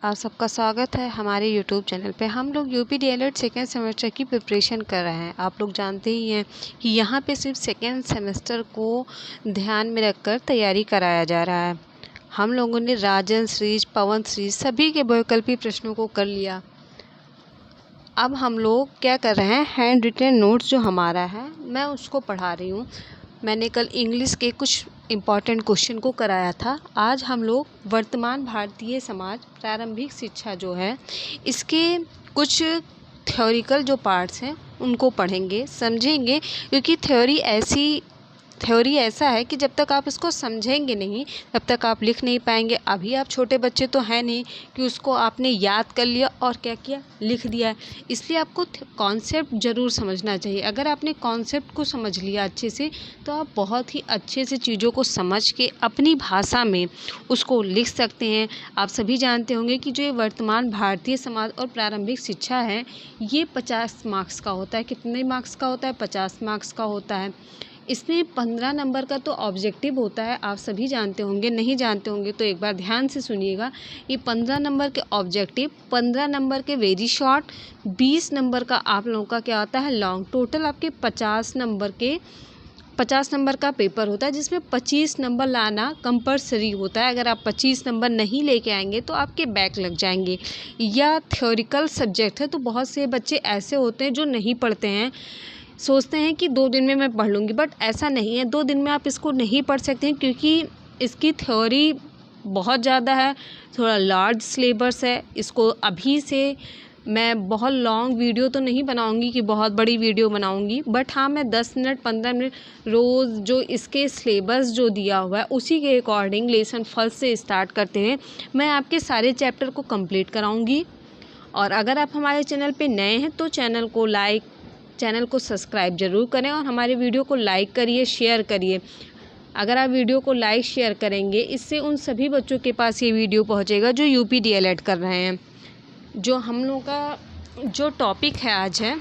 आप सबका स्वागत है हमारे यूट्यूब चैनल पे। हम लोग यूपी डीएलएड सेकेंड सेमेस्टर की प्रिपरेशन कर रहे हैं। आप लोग जानते ही हैं कि यहाँ पे सिर्फ सेकेंड सेमेस्टर को ध्यान में रखकर तैयारी कराया जा रहा है। हम लोगों ने राजन सीरीज, पवन सीरीज सभी के बहुविकल्पी प्रश्नों को कर लिया। अब हम लोग क्या कर रहे हैं, हैंड रिटन नोट्स जो हमारा है मैं उसको पढ़ा रही हूँ। मैंने कल इंग्लिश के कुछ इम्पॉर्टेंट क्वेश्चन को कराया था। आज हम लोग वर्तमान भारतीय समाज प्रारंभिक शिक्षा जो है इसके कुछ थ्योरिकल जो पार्ट्स हैं उनको पढ़ेंगे, समझेंगे, क्योंकि थ्योरी ऐसा है कि जब तक आप इसको समझेंगे नहीं तब तक आप लिख नहीं पाएंगे। अभी आप छोटे बच्चे तो हैं नहीं कि उसको आपने याद कर लिया और क्या किया, लिख दिया है। इसलिए आपको कॉन्सेप्ट ज़रूर समझना चाहिए। अगर आपने कॉन्सेप्ट को समझ लिया अच्छे से तो आप बहुत ही अच्छे से चीज़ों को समझ के अपनी भाषा में उसको लिख सकते हैं। आप सभी जानते होंगे कि जो ये वर्तमान भारतीय समाज और प्रारंभिक शिक्षा है ये 50 मार्क्स का होता है। कितने मार्क्स का होता है? 50 मार्क्स का होता है। इसमें 15 नंबर का तो ऑब्जेक्टिव होता है, आप सभी जानते होंगे। नहीं जानते होंगे तो एक बार ध्यान से सुनिएगा। ये 15 नंबर के ऑब्जेक्टिव, 15 नंबर के वेरी शॉर्ट, 20 नंबर का आप लोगों का क्या आता है, लॉन्ग। टोटल आपके 50 नंबर का पेपर होता है, जिसमें 25 नंबर लाना कंपलसरी होता है। अगर आप 25 नंबर नहीं लेके आएंगे तो आपके बैक लग जाएंगे। या थ्योरिकल सब्जेक्ट है तो बहुत से बच्चे ऐसे होते हैं जो नहीं पढ़ते हैं, सोचते हैं कि 2 दिन में मैं पढ़ लूँगी, बट ऐसा नहीं है। 2 दिन में आप इसको नहीं पढ़ सकते हैं क्योंकि इसकी थ्योरी बहुत ज़्यादा है, थोड़ा लार्ज सिलेबस है। इसको अभी से मैं बहुत लॉन्ग वीडियो तो नहीं बनाऊंगी कि बहुत बड़ी वीडियो बनाऊंगी, बट हाँ मैं 10 मिनट 15 मिनट रोज़ जो इसके सिलेबस जो दिया हुआ है उसी के अकॉर्डिंग लेसन फर्स्ट से स्टार्ट करते हुए मैं आपके सारे चैप्टर को कंप्लीट कराऊँगी। और अगर आप हमारे चैनल पर नए हैं तो चैनल को सब्सक्राइब ज़रूर करें और हमारे वीडियो को लाइक करिए, शेयर करिए। अगर आप वीडियो को लाइक शेयर करेंगे इससे उन सभी बच्चों के पास ये वीडियो पहुंचेगा जो यूपी डीएलएड कर रहे हैं। जो हम लोग का जो टॉपिक है आज है,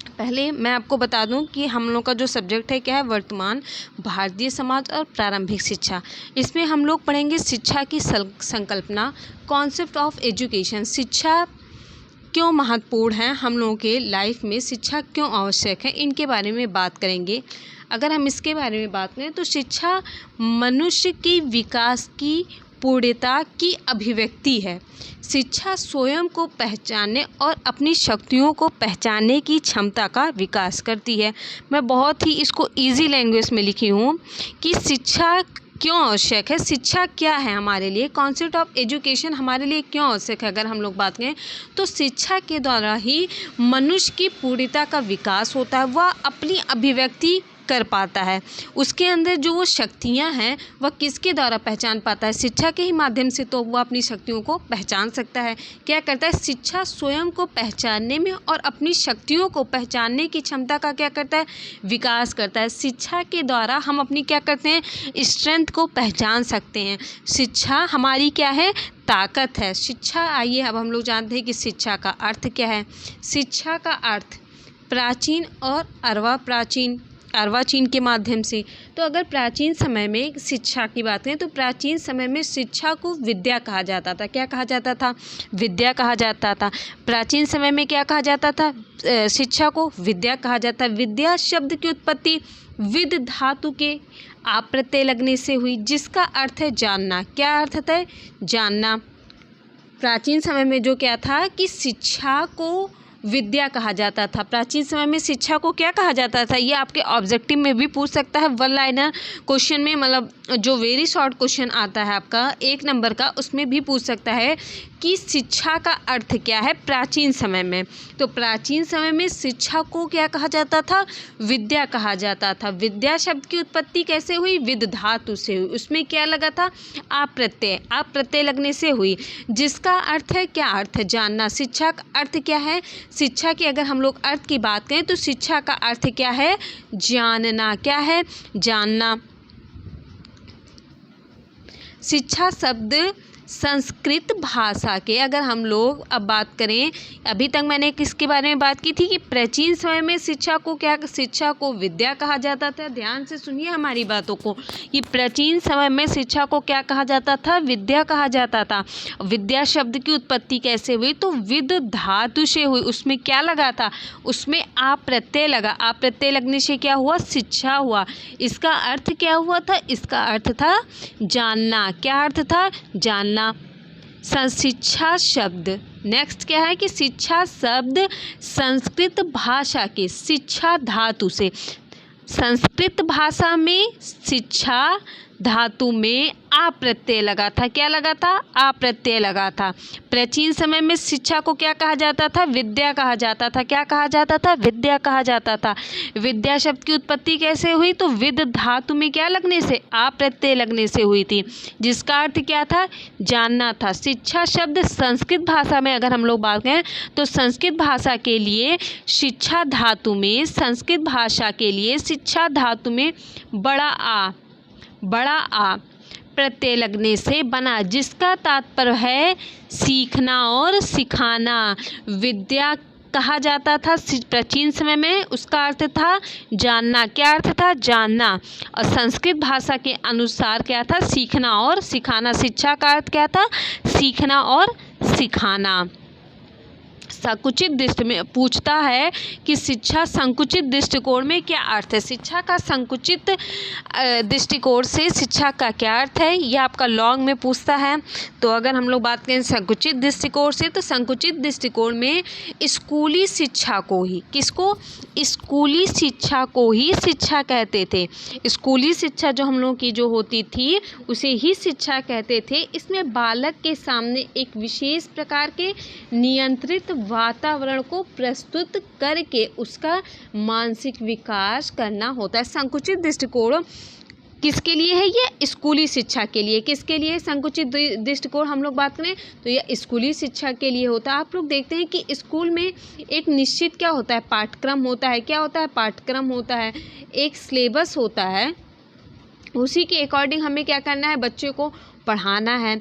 पहले मैं आपको बता दूं कि हम लोग का जो सब्जेक्ट है क्या है, वर्तमान भारतीय समाज और प्रारंभिक शिक्षा। इसमें हम लोग पढ़ेंगे शिक्षा की संकल्पना, कॉन्सेप्ट ऑफ एजुकेशन, शिक्षा क्यों महत्वपूर्ण है, हम लोगों के लाइफ में शिक्षा क्यों आवश्यक है, इनके बारे में बात करेंगे। अगर हम इसके बारे में बात करें तो शिक्षा मनुष्य की विकास की पूर्णता की अभिव्यक्ति है। शिक्षा स्वयं को पहचानने और अपनी शक्तियों को पहचानने की क्षमता का विकास करती है। मैं बहुत ही इसको इजी लैंग्वेज में लिखी हूँ कि शिक्षा क्यों आवश्यक है, शिक्षा क्या है हमारे लिए, कॉन्सेप्ट ऑफ एजुकेशन हमारे लिए क्यों आवश्यक है। अगर हम लोग बात करें तो शिक्षा के द्वारा ही मनुष्य की पूर्णता का विकास होता है, वह अपनी अभिव्यक्ति कर पाता है। उसके अंदर जो वो शक्तियाँ हैं वह किसके द्वारा पहचान पाता है, शिक्षा के ही माध्यम से तो वह अपनी शक्तियों को पहचान सकता है। क्या करता है, शिक्षा स्वयं को पहचानने में और अपनी शक्तियों को पहचानने की क्षमता का क्या करता है, विकास करता है। शिक्षा के द्वारा हम अपनी क्या करते हैं, स्ट्रेंथ को पहचान सकते हैं। शिक्षा हमारी क्या है, ताकत है। शिक्षा, आइए अब हम लोग जानते हैं कि शिक्षा का अर्थ क्या है। शिक्षा का अर्थ प्राचीन और अर्वाचीन के माध्यम से। तो अगर प्राचीन समय में शिक्षा की बात करें तो प्राचीन समय में शिक्षा को विद्या कहा जाता था। क्या कहा जाता था, विद्या कहा जाता था। प्राचीन समय में क्या कहा जाता था, शिक्षा को विद्या कहा जाता। विद्या शब्द की उत्पत्ति विद धातु के आप प्रत्यय लगने से हुई, जिसका अर्थ है जानना। क्या अर्थ है, जानना। प्राचीन समय में जो क्या था कि शिक्षा को विद्या कहा जाता था। प्राचीन समय में शिक्षा को क्या कहा जाता था, ये आपके ऑब्जेक्टिव में भी पूछ सकता है। 1 लाइनर क्वेश्चन में, मतलब जो वेरी शॉर्ट क्वेश्चन आता है आपका 1 नंबर का, उसमें भी पूछ सकता है कि शिक्षा का अर्थ क्या है प्राचीन समय में। तो प्राचीन समय में शिक्षा को क्या कहा जाता था, विद्या कहा जाता था। विद्या शब्द की उत्पत्ति कैसे हुई, विद धातु से हुई। उसमें क्या लगा था, आप प्रत्यय लगने से हुई, जिसका अर्थ है, क्या अर्थ है, जानना। शिक्षा का अर्थ क्या है, शिक्षा की अगर हम लोग अर्थ की बात करें तो शिक्षा का अर्थ क्या है, जानना। क्या है, जानना। शिक्षा शब्द संस्कृत भाषा के, अगर हम लोग अब बात करें, अभी तक मैंने किसके बारे में बात की थी कि प्राचीन समय में शिक्षा को विद्या कहा जाता था। ध्यान से सुनिए हमारी बातों को। ये प्राचीन समय में शिक्षा को क्या कहा जाता था? विद्या कहा जाता था। विद्या शब्द की उत्पत्ति कैसे हुई? तो विद धातु से हुई। उसमें क्या लगा था? उसमें आ प्रत्यय लगा। आ प्रत्यय लगने से क्या हुआ? शिक्षा हुआ। इसका अर्थ क्या हुआ था? इसका अर्थ था जानना। क्या अर्थ था? जानना। शिक्षा शब्द, नेक्स्ट क्या है कि शिक्षा शब्द संस्कृत भाषा के शिक्षा धातु से, संस्कृत भाषा में शिक्षा धातु में आ प्रत्यय लगा था। क्या लगा था? आ प्रत्यय लगा था। प्राचीन समय में शिक्षा को क्या कहा जाता था? विद्या कहा जाता था। क्या कहा जाता था? विद्या कहा जाता था। विद्या शब्द की उत्पत्ति कैसे हुई? तो विद धातु में क्या लगने से? आ प्रत्यय लगने से हुई थी, जिसका अर्थ क्या था? जानना था। शिक्षा शब्द संस्कृत भाषा में अगर हम लोग बात करें तो संस्कृत भाषा के लिए शिक्षा धातु में, संस्कृत भाषा के लिए शिक्षा धातु में बड़ा आ प्रत्यय लगने से बना, जिसका तात्पर्य है सीखना और सिखाना। विद्या कहा जाता था प्राचीन समय में, उसका अर्थ था जानना। क्या अर्थ था? जानना। और संस्कृत भाषा के अनुसार क्या था? सीखना और सिखाना। शिक्षा का अर्थ क्या था? सीखना और सिखाना। संकुचित दृष्टि में पूछता है कि शिक्षा संकुचित दृष्टिकोण में क्या अर्थ है? शिक्षा का संकुचित दृष्टिकोण से शिक्षा का क्या अर्थ है? यह आपका लॉन्ग में पूछता है। तो अगर हम लोग बात करें संकुचित दृष्टिकोण से, तो संकुचित दृष्टिकोण में स्कूली शिक्षा को ही, किसको? स्कूली शिक्षा को ही शिक्षा कहते थे। स्कूली शिक्षा जो हम लोगों की जो होती थी उसे ही शिक्षा कहते थे। इसमें बालक के सामने एक विशेष प्रकार के नियंत्रित वातावरण को प्रस्तुत करके उसका मानसिक विकास करना होता है। संकुचित दृष्टिकोण किसके लिए है? ये स्कूली शिक्षा के लिए। किसके लिए संकुचित दृष्टिकोण हम लोग बात करें तो ये स्कूली शिक्षा के लिए होता है। आप लोग देखते हैं कि स्कूल में एक निश्चित क्या होता है? पाठ्यक्रम होता है। क्या होता है? पाठ्यक्रम होता है। एक सिलेबस होता है, उसी के अकॉर्डिंग हमें क्या करना है? बच्चे को पढ़ाना है।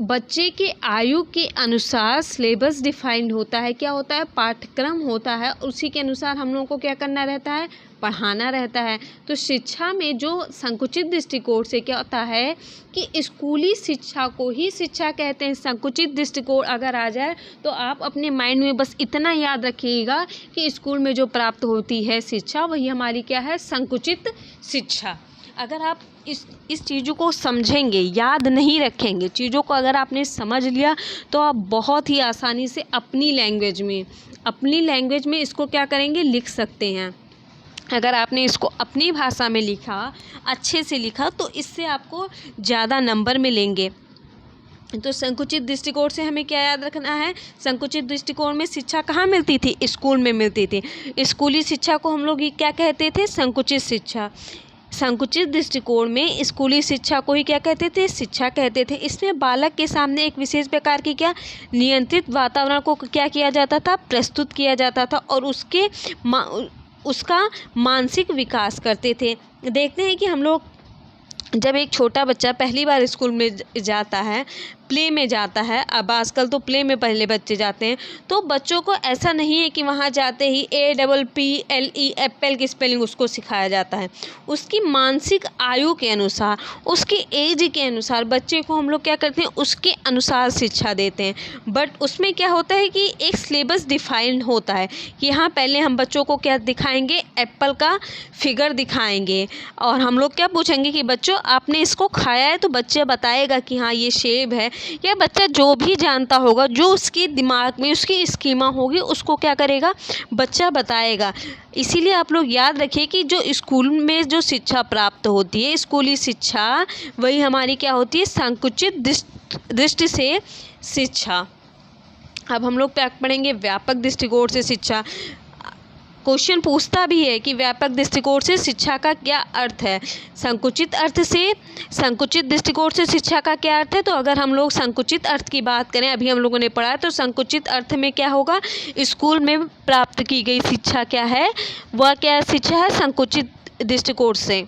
बच्चे के आयु के अनुसार सिलेबस डिफाइंड होता है। क्या होता है? पाठ्यक्रम होता है। उसी के अनुसार हम लोगों को क्या करना रहता है? पढ़ाना रहता है। तो शिक्षा में जो संकुचित दृष्टिकोण से क्या होता है कि स्कूली शिक्षा को ही शिक्षा कहते हैं। संकुचित दृष्टिकोण अगर आ जाए तो आप अपने माइंड में बस इतना याद रखिएगा कि स्कूल में जो प्राप्त होती है शिक्षा वही हमारी क्या है? संकुचित शिक्षा। अगर आप इस चीज़ों को समझेंगे, याद नहीं रखेंगे, चीज़ों को अगर आपने समझ लिया तो आप बहुत ही आसानी से अपनी लैंग्वेज में इसको क्या करेंगे? लिख सकते हैं। अगर आपने इसको अपनी भाषा में लिखा, अच्छे से लिखा, तो इससे आपको ज़्यादा नंबर मिलेंगे। तो संकुचित दृष्टिकोण से हमें क्या याद रखना है? संकुचित दृष्टिकोण में शिक्षा कहाँ मिलती थी? स्कूल में मिलती थी। स्कूली शिक्षा को हम लोग क्या कहते थे? संकुचित शिक्षा। संकुचित दृष्टिकोण में स्कूली शिक्षा को ही क्या कहते थे? शिक्षा कहते थे। इसमें बालक के सामने एक विशेष प्रकार की क्या नियंत्रित वातावरण को क्या किया जाता था? प्रस्तुत किया जाता था और उसका मानसिक विकास करते थे। देखते हैं कि हम लोग जब एक छोटा बच्चा पहली बार स्कूल में जाता है, प्ले में जाता है, अब आजकल तो प्ले में पहले बच्चे जाते हैं, तो बच्चों को ऐसा नहीं है कि वहाँ जाते ही APPLE एप्पल की स्पेलिंग उसको सिखाया जाता है। उसकी मानसिक आयु के अनुसार, उसके एज के अनुसार बच्चे को हम लोग क्या करते हैं? उसके अनुसार शिक्षा देते हैं। बट उसमें क्या होता है कि एक सिलेबस डिफाइंड होता है कि यहाँ पहले हम बच्चों को क्या दिखाएंगे? एप्पल का फिगर दिखाएंगे और हम लोग क्या पूछेंगे कि बच्चों आपने इसको खाया है? तो बच्चा बताएगा कि हाँ ये सेब है। या बच्चा जो भी जानता होगा, जो उसके दिमाग में उसकी स्कीमा होगी, उसको क्या करेगा? बच्चा बताएगा। इसीलिए आप लोग याद रखिए कि जो स्कूल में जो शिक्षा प्राप्त होती है, स्कूली शिक्षा, वही हमारी क्या होती है? संकुचित दृष्टि से शिक्षा। अब हम लोग क्या पढ़ेंगे? व्यापक दृष्टिकोण से शिक्षा। क्वेश्चन पूछता भी है कि व्यापक दृष्टिकोण से शिक्षा का क्या अर्थ है? संकुचित दृष्टिकोण से शिक्षा का क्या अर्थ है? तो अगर हम लोग संकुचित अर्थ की बात करें, अभी हम लोगों ने पढ़ा, तो संकुचित अर्थ में क्या होगा? स्कूल में प्राप्त की गई शिक्षा क्या है? वह क्या शिक्षा है? संकुचित दृष्टिकोण से।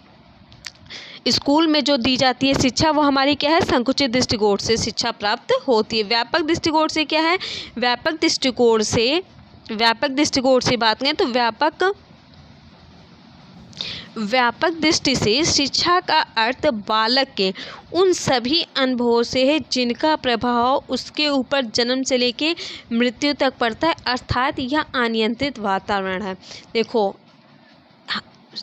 स्कूल में जो दी जाती है शिक्षा वो हमारी क्या है, संकुचित दृष्टिकोण से शिक्षा प्राप्त होती है। व्यापक दृष्टिकोण से क्या है, व्यापक दृष्टिकोण से बात करें तो व्यापक दृष्टि से शिक्षा का अर्थ बालक के उन सभी अनुभवों से है जिनका प्रभाव उसके ऊपर जन्म से लेके मृत्यु तक पड़ता है, अर्थात यह अनियंत्रित वातावरण है। देखो,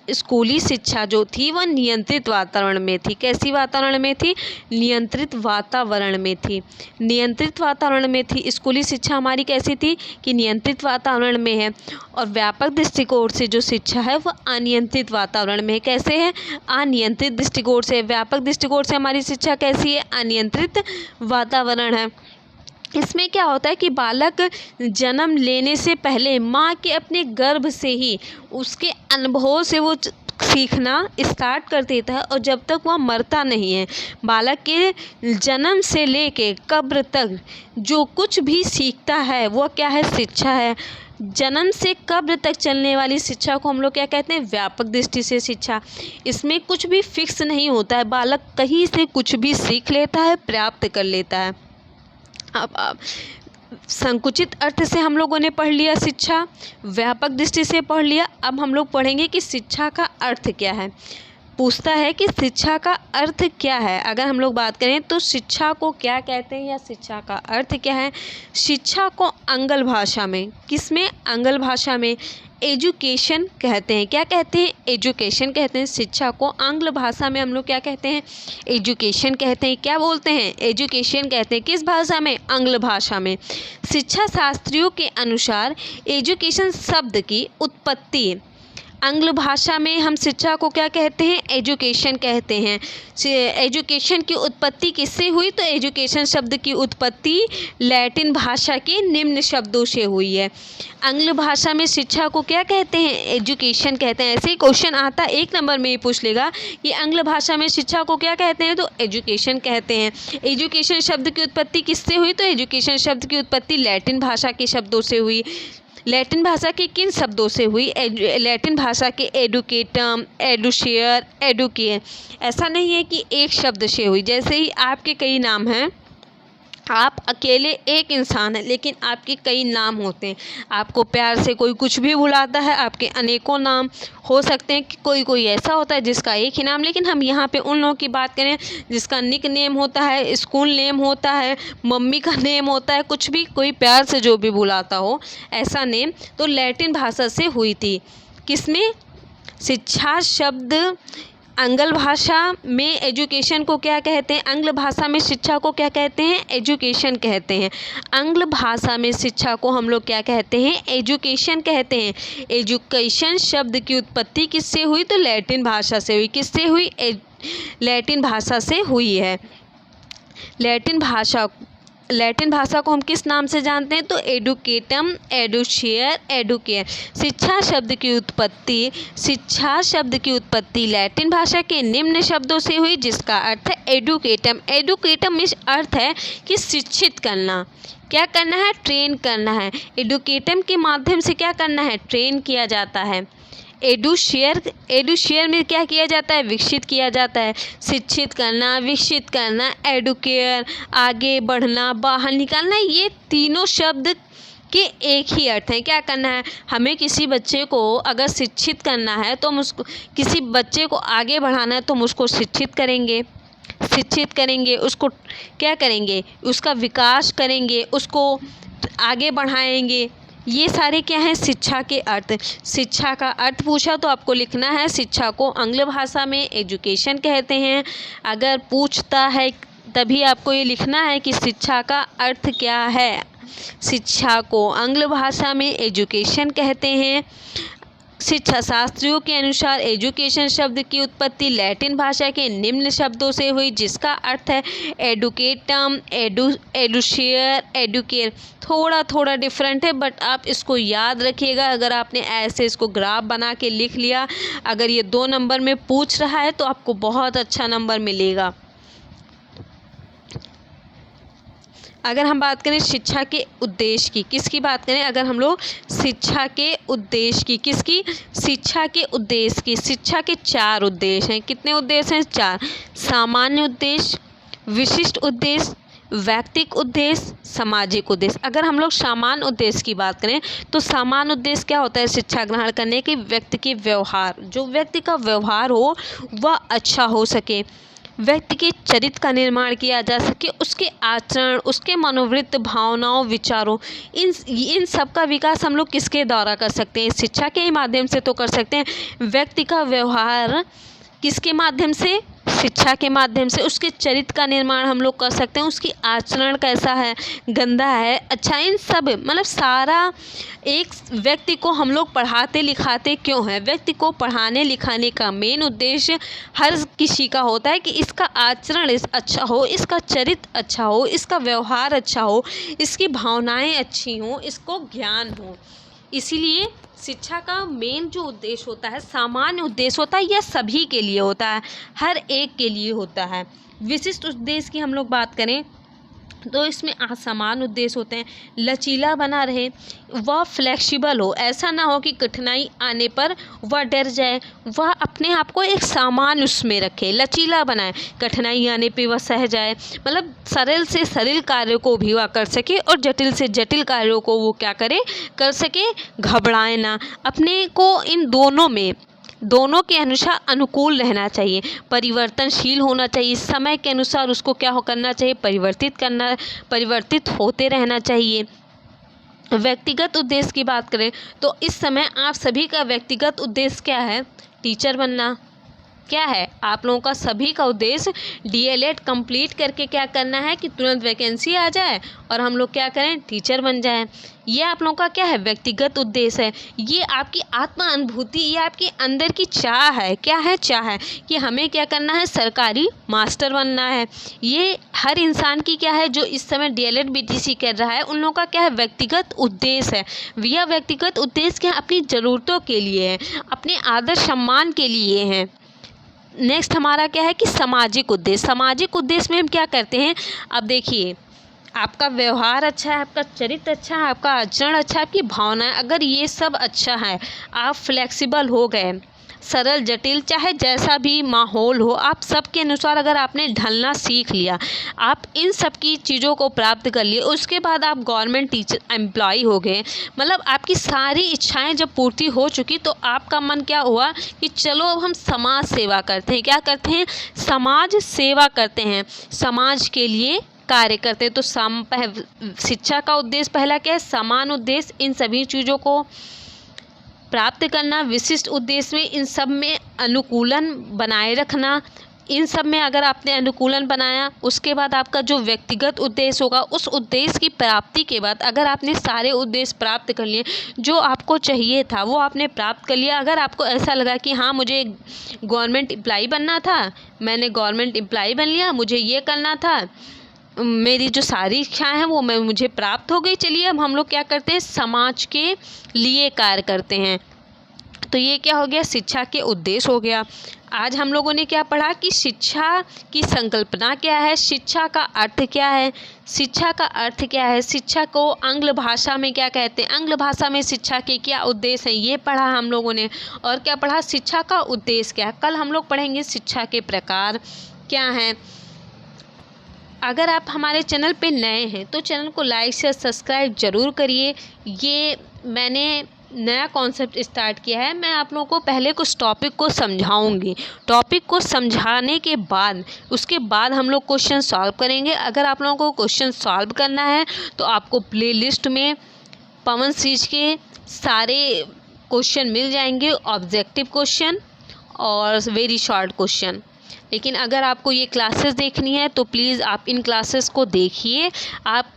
स्कूली शिक्षा जो थी वह नियंत्रित वातावरण में थी। कैसी वातावरण में थी, नियंत्रित वातावरण में थी। नियंत्रित वातावरण में थी स्कूली शिक्षा हमारी, कैसी थी कि नियंत्रित वातावरण में है। और व्यापक दृष्टिकोण से जो शिक्षा है वह अनियंत्रित वातावरण में है। कैसे है, अनियंत्रित दृष्टिकोण से। व्यापक दृष्टिकोण से हमारी शिक्षा कैसी है, अनियंत्रित वातावरण है। इसमें क्या होता है कि बालक जन्म लेने से पहले माँ के अपने गर्भ से ही उसके अनुभवों से वो सीखना स्टार्ट कर देता है, और जब तक वह मरता नहीं है, बालक के जन्म से लेके कब्र तक जो कुछ भी सीखता है वो क्या है, शिक्षा है। जन्म से कब्र तक चलने वाली शिक्षा को हम लोग क्या कहते हैं, व्यापक दृष्टि से शिक्षा। इसमें कुछ भी फिक्स नहीं होता है, बालक कहीं से कुछ भी सीख लेता है, प्राप्त कर लेता है। अब संकुचित अर्थ से हम लोगों ने पढ़ लिया शिक्षा, व्यापक दृष्टि से पढ़ लिया। अब हम लोग पढ़ेंगे कि शिक्षा का अर्थ क्या है। पूछता है कि शिक्षा का अर्थ क्या है। अगर हम लोग बात करें तो शिक्षा को क्या कहते हैं या शिक्षा का अर्थ क्या है। शिक्षा को आंग्ल भाषा में, किसमें, आंग्ल भाषा में एजुकेशन कहते हैं। क्या कहते हैं, एजुकेशन कहते हैं। शिक्षा को आंग्ल भाषा में हम लोग क्या कहते हैं, एजुकेशन कहते हैं। क्या बोलते हैं, एजुकेशन कहते हैं। किस भाषा में, आंग्ल भाषा में। शिक्षा शास्त्रियों के अनुसार एजुकेशन शब्द की उत्पत्ति आंग्ल भाषा में हम शिक्षा को क्या कहते हैं, एजुकेशन कहते हैं। एजुकेशन की उत्पत्ति किससे हुई, तो एजुकेशन शब्द की उत्पत्ति लैटिन भाषा के निम्न शब्दों से हुई है। आंग्ल भाषा में शिक्षा को क्या कहते हैं, एजुकेशन कहते हैं। ऐसे ही क्वेश्चन आता है, 1 नंबर में ही पूछ लेगा कि आंग्ल भाषा में शिक्षा को क्या कहते हैं, तो एजुकेशन कहते हैं। एजुकेशन शब्द की उत्पत्ति किससे हुई, तो एजुकेशन शब्द की उत्पत्ति लैटिन भाषा के शब्दों से हुई। लैटिन भाषा के किन शब्दों से हुई, लैटिन भाषा के एडुकेटम, एडुशियर, एडुकेयर। ऐसा नहीं है कि एक शब्द से हुई। जैसे ही आपके कई नाम हैं, आप अकेले एक इंसान हैं लेकिन आपके कई नाम होते हैं। आपको प्यार से कोई कुछ भी बुलाता है, आपके अनेकों नाम हो सकते हैं। कि कोई ऐसा होता है जिसका एक ही नाम, लेकिन हम यहाँ पे उन लोगों की बात करें जिसका निक नेम होता है, स्कूल नेम होता है, मम्मी का नेम होता है, कुछ भी कोई प्यार से जो भी बुलाता हो ऐसा नेम, तो लैटिन भाषा से हुई थी। किसमें, शिक्षा शब्द आंग्ल भाषा में एजुकेशन को क्या कहते हैं, आंग्ल भाषा में शिक्षा को क्या कहते हैं, एजुकेशन कहते हैं। आंग्ल भाषा में शिक्षा को हम लोग क्या कहते हैं, एजुकेशन कहते हैं। एजुकेशन शब्द की उत्पत्ति किससे हुई, तो लैटिन भाषा से हुई। किससे हुई, लैटिन भाषा से हुई है। लैटिन भाषा को हम किस नाम से जानते हैं, तो एडुकेटम, एडुशियर, एडुकेयर। शिक्षा शब्द की उत्पत्ति लैटिन भाषा के निम्न शब्दों से हुई, जिसका अर्थ है एडुकेटम। एडुकेटम में अर्थ है कि शिक्षित करना। क्या करना है, ट्रेन करना है। एडुकेटम के माध्यम से क्या करना है, ट्रेन किया जाता है। एडुशियर में क्या किया जाता है, विकसित किया जाता है। शिक्षित करना, विकसित करना, एडुकेयर आगे बढ़ना, बाहर निकालना, ये तीनों शब्द के एक ही अर्थ हैं। क्या करना है, हमें किसी बच्चे को अगर शिक्षित करना है तो हम उसको, किसी बच्चे को आगे बढ़ाना है तो हम उसको शिक्षित करेंगे, उसको क्या करेंगे, उसका विकास करेंगे, उसको आगे बढ़ाएंगे। ये सारे क्या हैं, शिक्षा के अर्थ। शिक्षा का अर्थ पूछा तो आपको लिखना है, शिक्षा को आंग्ल भाषा में एजुकेशन कहते हैं। अगर पूछता है तभी आपको ये लिखना है कि शिक्षा का अर्थ क्या है। शिक्षा को आंग्ल भाषा में एजुकेशन कहते हैं। शिक्षा शास्त्रियों के अनुसार एजुकेशन शब्द की उत्पत्ति लैटिन भाषा के निम्न शब्दों से हुई, जिसका अर्थ है एडुकेटम, एडुशियर, एडुकेयर। थोड़ा डिफरेंट है, बट आप इसको याद रखिएगा। अगर आपने ऐसे इसको ग्राफ बना के लिख लिया, अगर ये 2 नंबर में पूछ रहा है तो आपको बहुत अच्छा नंबर मिलेगा। अगर हम बात करें शिक्षा के उद्देश्य की, किसकी बात करें अगर हम लोग शिक्षा के उद्देश्य की, किसकी, शिक्षा के उद्देश्य की। शिक्षा के 4 उद्देश्य हैं। कितने उद्देश्य हैं? 4। सामान्य उद्देश्य, विशिष्ट उद्देश्य, व्यक्तिक उद्देश्य, सामाजिक उद्देश्य। अगर हम लोग सामान्य उद्देश्य की बात करें तो सामान्य उद्देश्य क्या होता है शिक्षा ग्रहण करने के? व्यक्ति के व्यवहार, जो व्यक्ति का व्यवहार हो वह अच्छा हो सके, व्यक्ति के चरित्र का निर्माण किया जा सके, उसके आचरण, उसके मनोवृत्त, भावनाओं, विचारों, इन सब का विकास हम लोग किसके द्वारा कर सकते हैं? शिक्षा के ही माध्यम से तो कर सकते हैं। व्यक्ति का व्यवहार किसके माध्यम से? शिक्षा के माध्यम से। उसके चरित्र का निर्माण हम लोग कर सकते हैं, उसकी आचरण कैसा है, गंदा है, अच्छा, इन सब मतलब सारा एक व्यक्ति को हम लोग पढ़ाते लिखाते क्यों हैं? व्यक्ति को पढ़ाने लिखाने का मेन उद्देश्य हर किसी का होता है कि इसका आचरण अच्छा हो, इसका चरित्र अच्छा हो, इसका व्यवहार अच्छा हो, इसकी भावनाएं अच्छी हों, इसको ज्ञान हो। इसीलिए शिक्षा का मेन जो उद्देश्य होता है, सामान्य उद्देश्य होता है, यह सभी के लिए होता है, हर एक के लिए होता है। विशिष्ट उद्देश्य की हम लोग बात करें तो इसमें असामान्य उद्देश्य होते हैं। लचीला बना रहे, वह फ्लेक्सिबल हो, ऐसा ना हो कि कठिनाई आने पर वह डर जाए, वह अपने आप को एक सामान्य उसमें रखे, लचीला बनाए, कठिनाई आने पे वह सह जाए, मतलब सरल से सरल कार्यों को भी वह कर सके और जटिल से जटिल कार्यों को वो क्या करे, कर सके, घबराए ना। अपने को इन दोनों के अनुसार अनुकूल रहना चाहिए, परिवर्तनशील होना चाहिए, समय के अनुसार उसको क्या करना चाहिए, परिवर्तित होते रहना चाहिए। व्यक्तिगत उद्देश्य की बात करें तो इस समय आप सभी का व्यक्तिगत उद्देश्य क्या है? टीचर बनना। क्या है आप लोगों का सभी का उद्देश्य? डीएलएड कंप्लीट करके क्या करना है कि तुरंत वैकेंसी आ जाए और हम लोग क्या करें, टीचर बन जाएं। ये आप लोगों का क्या है? व्यक्तिगत उद्देश्य है। ये आपकी आत्मा अनुभूति, ये आपके अंदर की चाह है। क्या है? चाह है कि हमें क्या करना है, सरकारी मास्टर बनना है। ये हर इंसान की क्या है जो इस समय डीएलएड बीटीसी कर रहा है, उन लोगों का क्या है, व्यक्तिगत उद्देश्य है। यह व्यक्तिगत उद्देश्य क्या है? अपनी ज़रूरतों के लिए है, अपने आदर सम्मान के लिए है। नेक्स्ट हमारा क्या है कि सामाजिक उद्देश्य। सामाजिक उद्देश्य में हम क्या करते हैं? अब देखिए, आपका व्यवहार अच्छा है, आपका चरित्र अच्छा है, आपका आचरण अच्छा है, आपकी भावनाएं, अगर ये सब अच्छा है, आप फ्लेक्सिबल हो गए, सरल जटिल चाहे जैसा भी माहौल हो, आप सबके अनुसार अगर आपने ढलना सीख लिया, आप इन सब की चीज़ों को प्राप्त कर लिए, उसके बाद आप गवर्नमेंट टीचर एम्प्लॉय हो गए, मतलब आपकी सारी इच्छाएं जब पूर्ति हो चुकी तो आपका मन क्या हुआ कि चलो अब हम समाज सेवा करते हैं। क्या करते हैं? समाज सेवा करते हैं, समाज के लिए कार्य करते हैं। तो शिक्षा का उद्देश्य पहला क्या है? समान उद्देश्य, इन सभी चीज़ों को प्राप्त करना। विशिष्ट उद्देश्य में इन सब में अनुकूलन बनाए रखना। इन सब में अगर आपने अनुकूलन बनाया, उसके बाद आपका जो व्यक्तिगत उद्देश्य होगा, उस उद्देश्य की प्राप्ति के बाद अगर आपने सारे उद्देश्य प्राप्त कर लिए, जो आपको चाहिए था वो आपने प्राप्त कर लिया। अगर आपको ऐसा लगा कि हाँ मुझे गवर्नमेंट एम्प्लॉय बनना था, मैंने गवर्नमेंट एम्प्लॉय बन लिया, मुझे ये करना था, मेरी जो सारी इच्छाएं हैं वो मुझे प्राप्त हो गई, चलिए अब हम लोग क्या करते हैं, समाज के लिए कार्य करते हैं। तो ये क्या हो गया? शिक्षा के उद्देश्य हो गया। आज हम लोगों ने क्या पढ़ा कि शिक्षा की संकल्पना क्या है, शिक्षा का अर्थ क्या है, शिक्षा का अर्थ क्या है, शिक्षा को आंग्ल भाषा में क्या कहते हैं, आंग्ल भाषा में शिक्षा के क्या उद्देश्य हैं, ये पढ़ा हम लोगों ने। और क्या पढ़ा? शिक्षा का उद्देश्य क्या है। कल हम लोग पढ़ेंगे शिक्षा के प्रकार क्या हैं। अगर आप हमारे चैनल पे नए हैं तो चैनल को लाइक शेयर सब्सक्राइब ज़रूर करिए। ये मैंने नया कॉन्सेप्ट स्टार्ट किया है। मैं आप लोगों को पहले कुछ टॉपिक को समझाऊंगी, टॉपिक को समझाने के बाद उसके बाद हम लोग क्वेश्चन सॉल्व करेंगे। अगर आप लोगों को क्वेश्चन सॉल्व करना है तो आपको प्लेलिस्ट में पवन सीज के सारे क्वेश्चन मिल जाएंगे, ऑब्जेक्टिव क्वेश्चन और वेरी शॉर्ट क्वेश्चन। लेकिन अगर आपको ये क्लासेस देखनी है तो प्लीज़ आप इन क्लासेस को देखिए। आप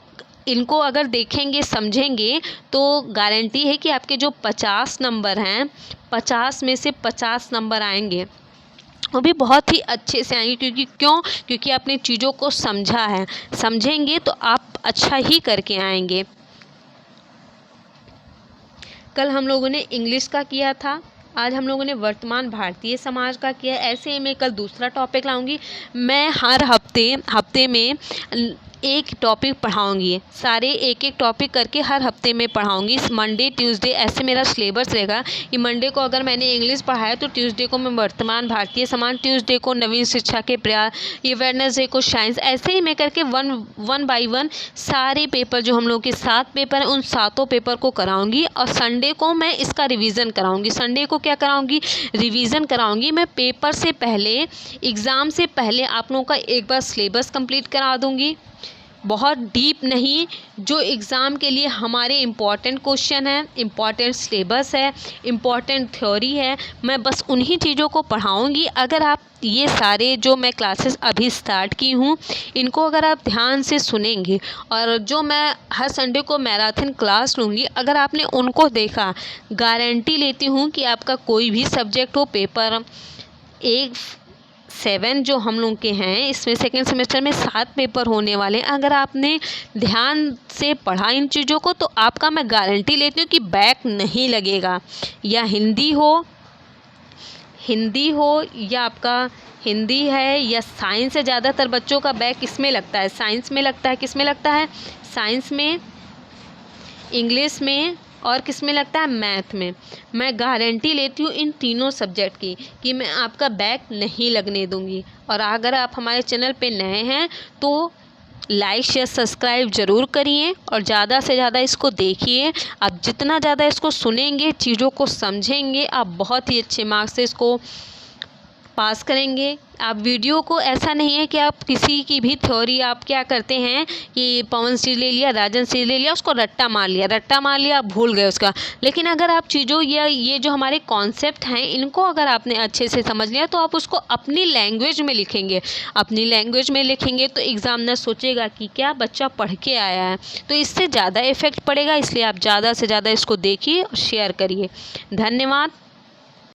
इनको अगर देखेंगे समझेंगे तो गारंटी है कि आपके जो 50 नंबर हैं, 50 में से 50 नंबर आएंगे, वो भी बहुत ही अच्छे से आएंगे। क्योंकि आपने चीज़ों को समझा है, समझेंगे तो आप अच्छा ही करके आएंगे। कल हम लोगों ने इंग्लिश का किया था, आज हम लोगों ने वर्तमान भारतीय समाज का किया। ऐसे ही मैं कल दूसरा टॉपिक लाऊंगी। मैं हर हफ्ते में एक टॉपिक पढ़ाऊँगी, सारे एक एक टॉपिक करके हर हफ्ते में पढ़ाऊँगी। मंडे ट्यूसडे ऐसे मेरा सिलेबस रहेगा कि मंडे को अगर मैंने इंग्लिश पढ़ाया तो ट्यूसडे को मैं वर्तमान भारतीय समाज, ट्यूसडे को नवीन शिक्षा के प्रयास, ये वेडनेसडे को साइंस, ऐसे ही मैं करके वन बाय वन सारे पेपर जो हम लोग के 7 पेपर हैं उन 7 पेपर को कराऊंगी। और संडे को मैं इसका रिवीजन कराऊंगी। संडे को क्या कराऊंगी? रिवीजन कराऊंगी। मैं पेपर से पहले, एग्ज़ाम से पहले आप लोगों का एक बार सिलेबस कंप्लीट करा दूंगी। बहुत डीप नहीं, जो एग्ज़ाम के लिए हमारे इम्पॉर्टेंट क्वेश्चन है, इम्पॉर्टेंट सिलेबस है, इम्पॉर्टेंट थ्योरी है, मैं बस उन्हीं चीज़ों को पढ़ाऊँगी। अगर आप ये सारे जो मैं क्लासेस अभी स्टार्ट की हूँ इनको अगर आप ध्यान से सुनेंगे और जो मैं हर संडे को मैराथन क्लास लूँगी, अगर आपने उनको देखा, गारंटी लेती हूँ कि आपका कोई भी सब्जेक्ट हो, पेपर 7 जो हम लोग के हैं इसमें सेकेंड सेमेस्टर में 7 पेपर होने वाले हैं, अगर आपने ध्यान से पढ़ा इन चीज़ों को तो आपका मैं गारंटी लेती हूँ कि बैक नहीं लगेगा। या हिंदी हो या आपका हिंदी है या साइंस है, ज़्यादातर बच्चों का बैक किसमें लगता है? साइंस में लगता है। किसमें लगता है? साइंस में, इंग्लिश में और किस में लगता है? मैथ में। मैं गारंटी लेती हूँ इन तीनों सब्जेक्ट की कि मैं आपका बैक नहीं लगने दूँगी। और अगर आप हमारे चैनल पे नए हैं तो लाइक शेयर सब्सक्राइब ज़रूर करिए और ज़्यादा से ज़्यादा इसको देखिए। आप जितना ज़्यादा इसको सुनेंगे, चीज़ों को समझेंगे, आप बहुत ही अच्छे मार्क्स से इसको पास करेंगे। आप वीडियो को, ऐसा नहीं है कि आप किसी की भी थ्योरी आप क्या करते हैं कि पवन सिंह ले लिया, राजन सिंह ले लिया, उसको रट्टा मार लिया, आप भूल गए उसका। लेकिन अगर आप चीज़ों या ये जो हमारे कॉन्सेप्ट हैं इनको अगर आपने अच्छे से समझ लिया तो आप उसको अपनी लैंग्वेज में लिखेंगे। अपनी लैंग्वेज में लिखेंगे तो एग्ज़ामिनर सोचेगा कि क्या बच्चा पढ़ के आया है, तो इससे ज़्यादा इफ़ेक्ट पड़ेगा। इसलिए आप ज़्यादा से ज़्यादा इसको देखिए और शेयर करिए। धन्यवाद।